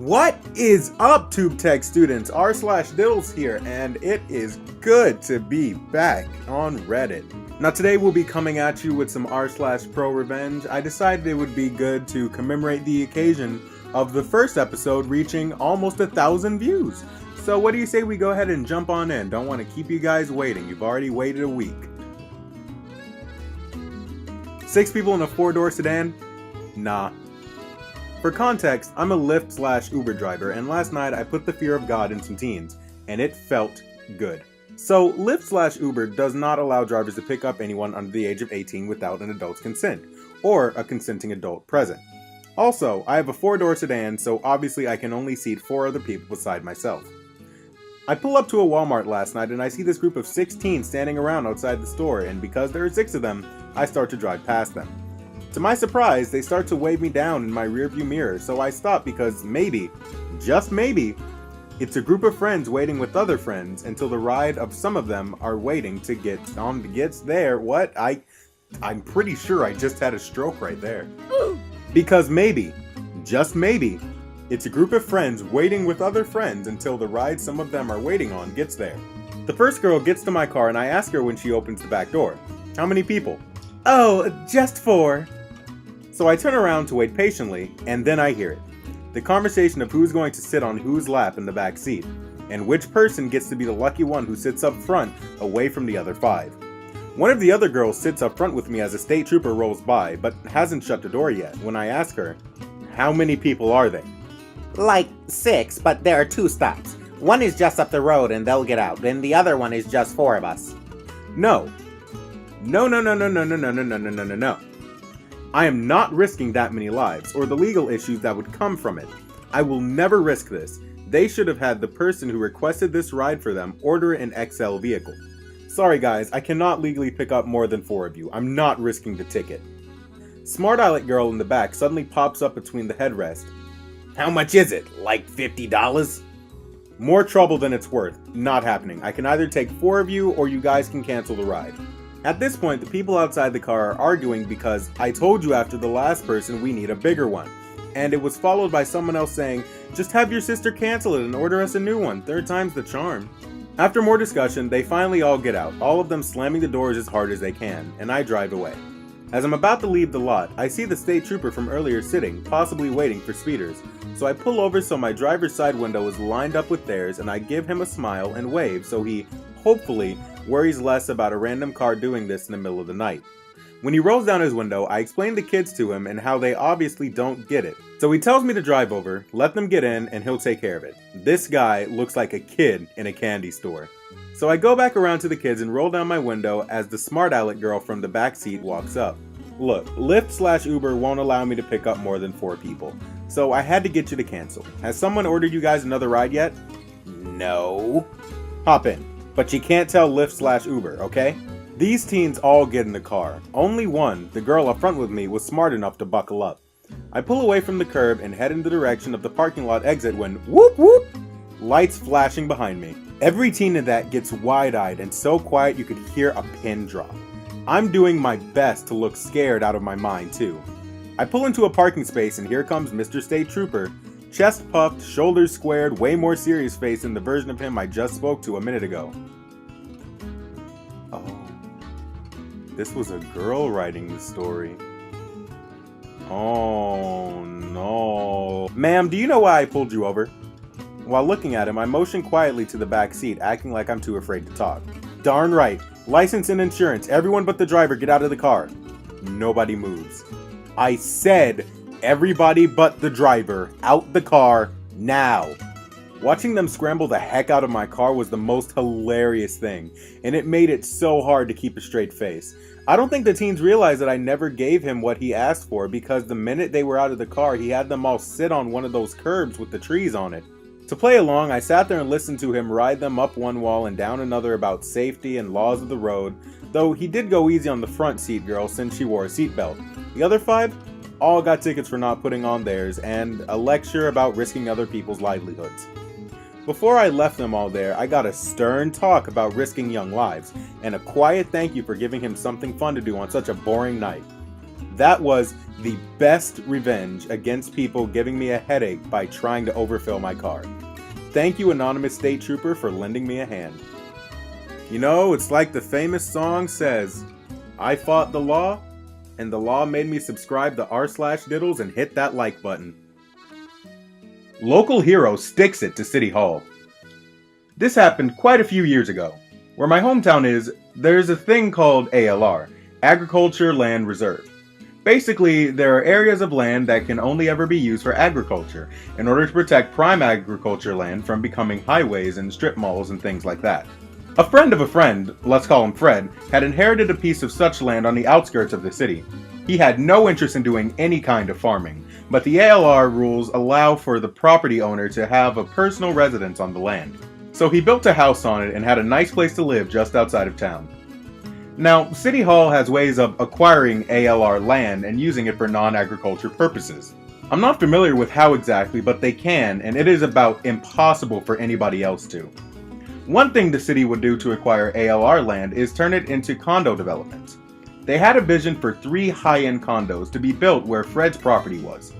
What is up, Tube Tech students? r/diddles here, and it is good to be back on Reddit. Now today we'll be coming at you with some r/prorevenge. I decided it would be good to commemorate the occasion of the first episode reaching almost 1,000 views. So what do you say we go ahead and jump on in? Don't want to keep you guys waiting. You've already waited a week. 6 people in a 4-door sedan? Nah. For context, I'm a Lyft/Uber driver, and last night I put the fear of God in some teens, and it felt good. So Lyft/Uber does not allow drivers to pick up anyone under the age of 18 without an adult's consent, or a consenting adult present. Also, I have a 4-door sedan, so obviously I can only seat 4 other people beside myself. I pull up to a Walmart last night and I see this group of 6 teens standing around outside the store, and because there are 6 of them, I start to drive past them. To my surprise, they start to wave me down in my rearview mirror, so I stop because maybe, just maybe, it's a group of friends waiting with other friends until the ride of some of them are waiting to get there. What? I'm pretty sure I just had a stroke right there. Because maybe, just maybe, it's a group of friends waiting with other friends until the ride some of them are waiting on gets there. The first girl gets to my car and I ask her when she opens the back door, "How many people?" "Oh, just 4. So I turn around to wait patiently, and then I hear it. The conversation of who's going to sit on whose lap in the back seat, and which person gets to be the lucky one who sits up front away from the other 5. One of the other girls sits up front with me as a state trooper rolls by, but hasn't shut the door yet when I ask her, "How many people are they?" Like 6, but there are 2 stops. One is just up the road and they'll get out, and the other one is just 4 of us. No. No. I am not risking that many lives, or the legal issues that would come from it. I will never risk this. They should have had the person who requested this ride for them order an XL vehicle. Sorry guys, I cannot legally pick up more than 4 of you. I'm not risking the ticket. Smart aleck girl in the back suddenly pops up between the headrest. "How much is it? Like $50? More trouble than it's worth. Not happening. I can either take 4 of you or you guys can cancel the ride. At this point, the people outside the car are arguing because I told you after the last person we need a bigger one. And it was followed by someone else saying, "Just have your sister cancel it and order us a new one. 3rd time's the charm." After more discussion, they finally all get out, all of them slamming the doors as hard as they can, and I drive away. As I'm about to leave the lot, I see the state trooper from earlier sitting, possibly waiting for speeders. So I pull over so my driver's side window is lined up with theirs, and I give him a smile and wave so he, hopefully, worries less about a random car doing this in the middle of the night. When he rolls down his window, I explain the kids to him and how they obviously don't get it. So he tells me to drive over, let them get in, and he'll take care of it. This guy looks like a kid in a candy store. So I go back around to the kids and roll down my window as the smart aleck girl from the back seat walks up. "Look, Lyft/Uber won't allow me to pick up more than 4 people, so I had to get you to cancel. Has someone ordered you guys another ride yet?" "No." "Hop in. But you can't tell Lyft/Uber, okay?" These teens all get in the car. Only one, the girl up front with me, was smart enough to buckle up. I pull away from the curb and head in the direction of the parking lot exit when whoop whoop! Lights flashing behind me. Every teen in that gets wide-eyed and so quiet you could hear a pin drop. I'm doing my best to look scared out of my mind too. I pull into a parking space and here comes Mr. State Trooper. Chest puffed, shoulders squared, way more serious face than the version of him I just spoke to a minute ago. Oh, this was a girl writing the story. Oh no. "Ma'am, do you know why I pulled you over?" While looking at him, I motion quietly to the back seat, acting like I'm too afraid to talk. "Darn right. License and insurance. Everyone but the driver get out of the car." Nobody moves. I said, everybody but the driver, out the car, now. Watching them scramble the heck out of my car was the most hilarious thing, and it made it so hard to keep a straight face. I don't think the teens realized that I never gave him what he asked for, because the minute they were out of the car, he had them all sit on one of those curbs with the trees on it. To play along, I sat there and listened to him ride them up one wall and down another about safety and laws of the road, though he did go easy on the front seat girl since she wore a seatbelt. The other 5? All got tickets for not putting on theirs, and a lecture about risking other people's livelihoods. Before I left them all there, I got a stern talk about risking young lives, and a quiet thank you for giving him something fun to do on such a boring night. That was the best revenge against people giving me a headache by trying to overfill my car. Thank you, anonymous state trooper, for lending me a hand. You know, it's like the famous song says, I fought the law, and the law made me subscribe to r/diddles and hit that like button. Local hero sticks it to City Hall. This happened quite a few years ago. Where my hometown is, there's a thing called ALR, Agriculture Land Reserve. Basically, there are areas of land that can only ever be used for agriculture, in order to protect prime agriculture land from becoming highways and strip malls and things like that. A friend of a friend, let's call him Fred, had inherited a piece of such land on the outskirts of the city. He had no interest in doing any kind of farming, but the ALR rules allow for the property owner to have a personal residence on the land. So he built a house on it and had a nice place to live just outside of town. Now, City Hall has ways of acquiring ALR land and using it for non-agriculture purposes. I'm not familiar with how exactly, but they can, and it is about impossible for anybody else to. One thing the city would do to acquire ALR land is turn it into condo development. They had a vision for 3 high-end condos to be built where Fred's property was.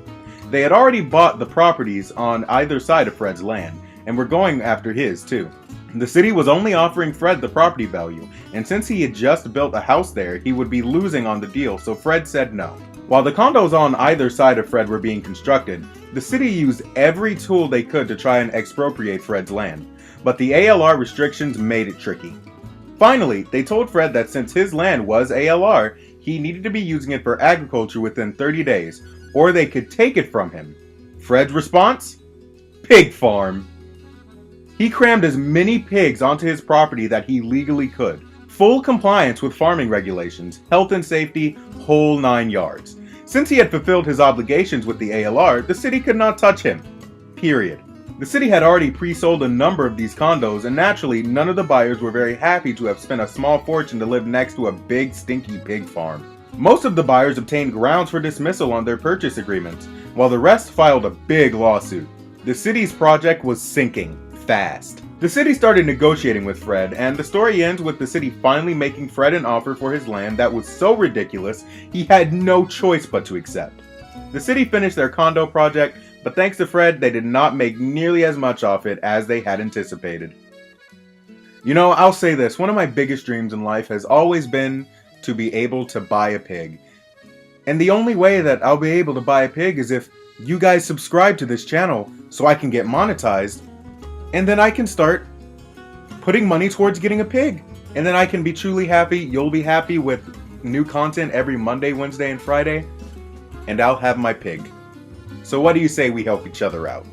They had already bought the properties on either side of Fred's land, and were going after his too. The city was only offering Fred the property value, and since he had just built a house there, he would be losing on the deal, so Fred said no. While the condos on either side of Fred were being constructed, the city used every tool they could to try and expropriate Fred's land, but the ALR restrictions made it tricky. Finally, they told Fred that since his land was ALR, he needed to be using it for agriculture within 30 days, or they could take it from him. Fred's response? Pig farm. He crammed as many pigs onto his property that he legally could. Full compliance with farming regulations, health and safety, whole 9 yards. Since he had fulfilled his obligations with the ALR, the city could not touch him. Period. The city had already pre-sold a number of these condos, and naturally, none of the buyers were very happy to have spent a small fortune to live next to a big stinky pig farm. Most of the buyers obtained grounds for dismissal on their purchase agreements, while the rest filed a big lawsuit. The city's project was sinking fast. The city started negotiating with Fred, and the story ends with the city finally making Fred an offer for his land that was so ridiculous he had no choice but to accept. The city finished their condo project, but thanks to Fred, they did not make nearly as much off it as they had anticipated. You know, I'll say this, one of my biggest dreams in life has always been to be able to buy a pig. And the only way that I'll be able to buy a pig is if you guys subscribe to this channel so I can get monetized, and then I can start putting money towards getting a pig. And then I can be truly happy, you'll be happy with new content every Monday, Wednesday, and Friday, and I'll have my pig. So what do you say we help each other out?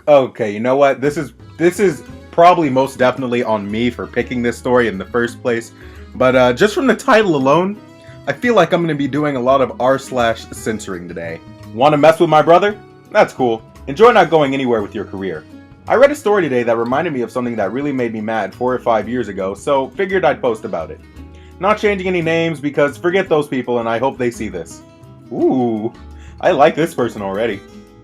Okay, you know what? This is probably most definitely on me for picking this story in the first place, but just from the title alone, I feel like I'm going to be doing a lot of r/censoring today. Want to mess with my brother? That's cool. Enjoy not going anywhere with your career. I read a story today that reminded me of something that really made me mad 4 or 5 years ago, so figured I'd post about it. Not changing any names because forget those people and I hope they see this. Ooh, I like this person already.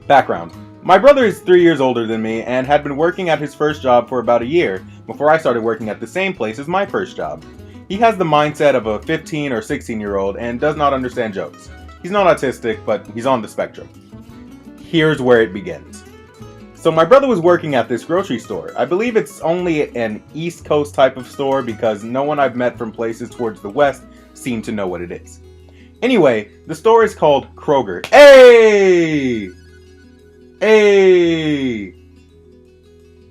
Background. My brother is 3 years older than me and had been working at his first job for about a year before I started working at the same place as my first job. He has the mindset of a 15 or 16-year-old and does not understand jokes. He's not autistic, but he's on the spectrum. Here's where it begins. So my brother was working at this grocery store. I believe it's only an East Coast type of store because no one I've met from places towards the West seemed to know what it is. Anyway, the store is called Kroger. Hey! Hey!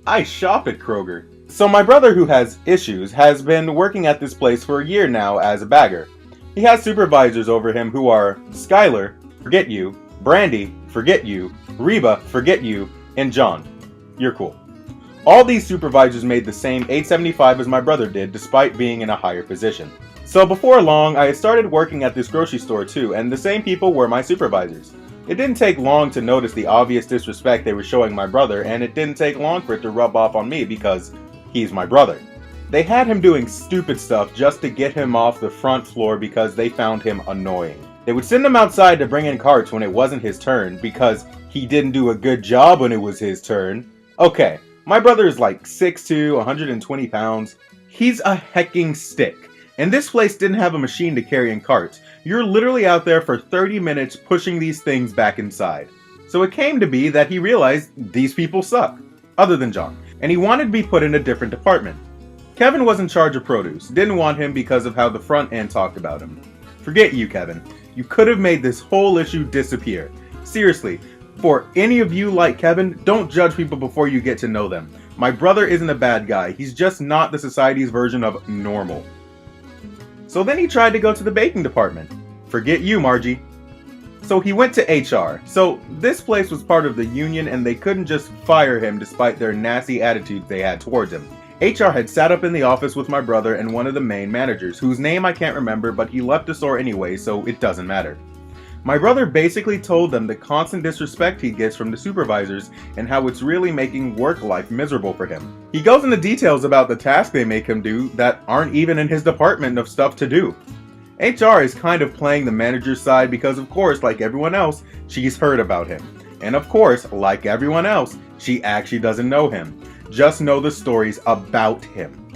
I shop at Kroger. So my brother, who has issues, has been working at this place for a year now as a bagger. He has supervisors over him who are Skylar, forget you, Brandy, forget you, Reba, forget you, and John. You're cool. All these supervisors made the same $8.75 as my brother did, despite being in a higher position. So before long, I had started working at this grocery store too, and the same people were my supervisors. It didn't take long to notice the obvious disrespect they were showing my brother, and it didn't take long for it to rub off on me because he's my brother. They had him doing stupid stuff just to get him off the front floor because they found him annoying. They would send him outside to bring in carts when it wasn't his turn because he didn't do a good job when it was his turn. Okay, my brother is like 6'2", 120 pounds. He's a hecking stick. And this place didn't have a machine to carry in carts. You're literally out there for 30 minutes pushing these things back inside. So it came to be that he realized these people suck, other than John, and he wanted to be put in a different department. Kevin was in charge of produce, didn't want him because of how the front end talked about him. Forget you, Kevin. You could have made this whole issue disappear. Seriously, for any of you like Kevin, don't judge people before you get to know them. My brother isn't a bad guy, he's just not the society's version of normal. So then he tried to go to the baking department. Forget you, Margie. So he went to HR. So this place was part of the union and they couldn't just fire him despite their nasty attitudes they had towards him. HR had sat up in the office with my brother and one of the main managers, whose name I can't remember, but he left the store anyway, so it doesn't matter. My brother basically told them the constant disrespect he gets from the supervisors and how it's really making work life miserable for him. He goes into details about the tasks they make him do that aren't even in his department of stuff to do. HR is kind of playing the manager's side because, of course, like everyone else, she's heard about him. And of course, like everyone else, she actually doesn't know him. Just know the stories about him.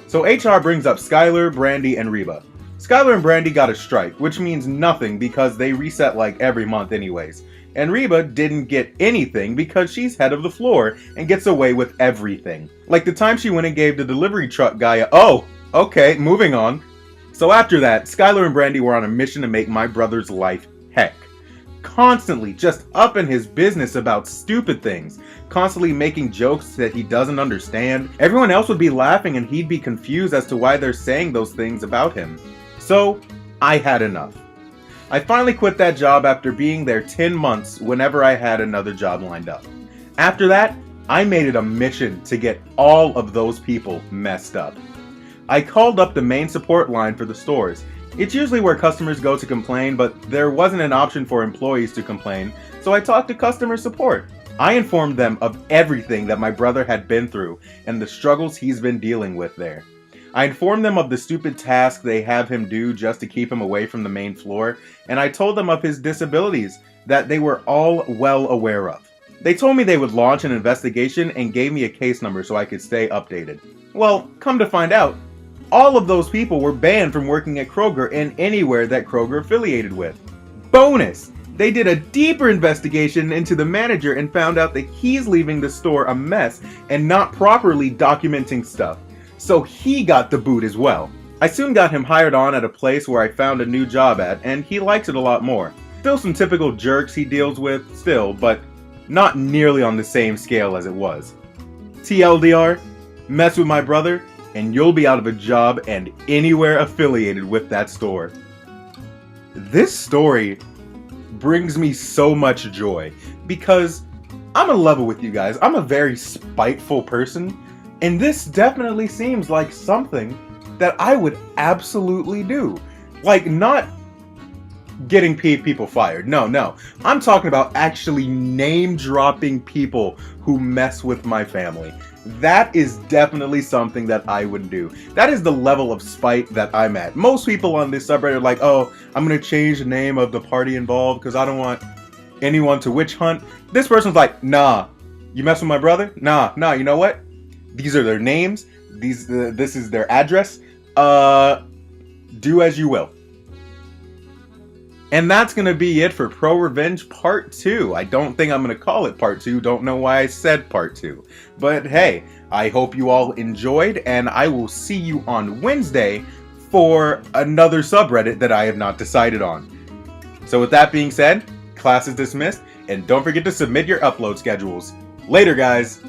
So HR brings up Skylar, Brandy, and Reba. Skylar and Brandy got a strike, which means nothing because they reset like every month anyways. And Reba didn't get anything because she's head of the floor and gets away with everything. Like the time she went and gave the delivery truck guy a, oh, okay, moving on. So after that, Skylar and Brandy were on a mission to make my brother's life heck. Constantly just up in his business about stupid things. Constantly making jokes that he doesn't understand. Everyone else would be laughing and he'd be confused as to why they're saying those things about him. So, I had enough. I finally quit that job after being there 10 months whenever I had another job lined up. After that, I made it a mission to get all of those people messed up. I called up the main support line for the stores. It's usually where customers go to complain, but there wasn't an option for employees to complain, so I talked to customer support. I informed them of everything that my brother had been through and the struggles he's been dealing with there. I informed them of the stupid task they have him do just to keep him away from the main floor, and I told them of his disabilities that they were all well aware of. They told me they would launch an investigation and gave me a case number so I could stay updated. Well, come to find out, all of those people were banned from working at Kroger and anywhere that Kroger affiliated with. Bonus! They did a deeper investigation into the manager and found out that he's leaving the store a mess and not properly documenting stuff. So he got the boot as well. I soon got him hired on at a place where I found a new job at, and he likes it a lot more. Still some typical jerks he deals with, still, but not nearly on the same scale as it was. TLDR, mess with my brother, and you'll be out of a job and anywhere affiliated with that store. This story brings me so much joy because I'm in level with you guys. I'm a very spiteful person, and this definitely seems like something that I would absolutely do. Like, not getting people fired. No. I'm talking about actually name-dropping people who mess with my family. That is definitely something that I would do. That is the level of spite that I'm at. Most people on this subreddit are like, oh, I'm gonna change the name of the party involved because I don't want anyone to witch hunt. This person's like, nah, you mess with my brother? Nah, you know what? These are their names. This is their address. Do as you will. And that's going to be it for Pro Revenge Part 2. I don't think I'm going to call it Part 2. Don't know why I said Part 2. But hey, I hope you all enjoyed, and I will see you on Wednesday for another subreddit that I have not decided on. So with that being said, class is dismissed, and don't forget to submit your upload schedules. Later, guys!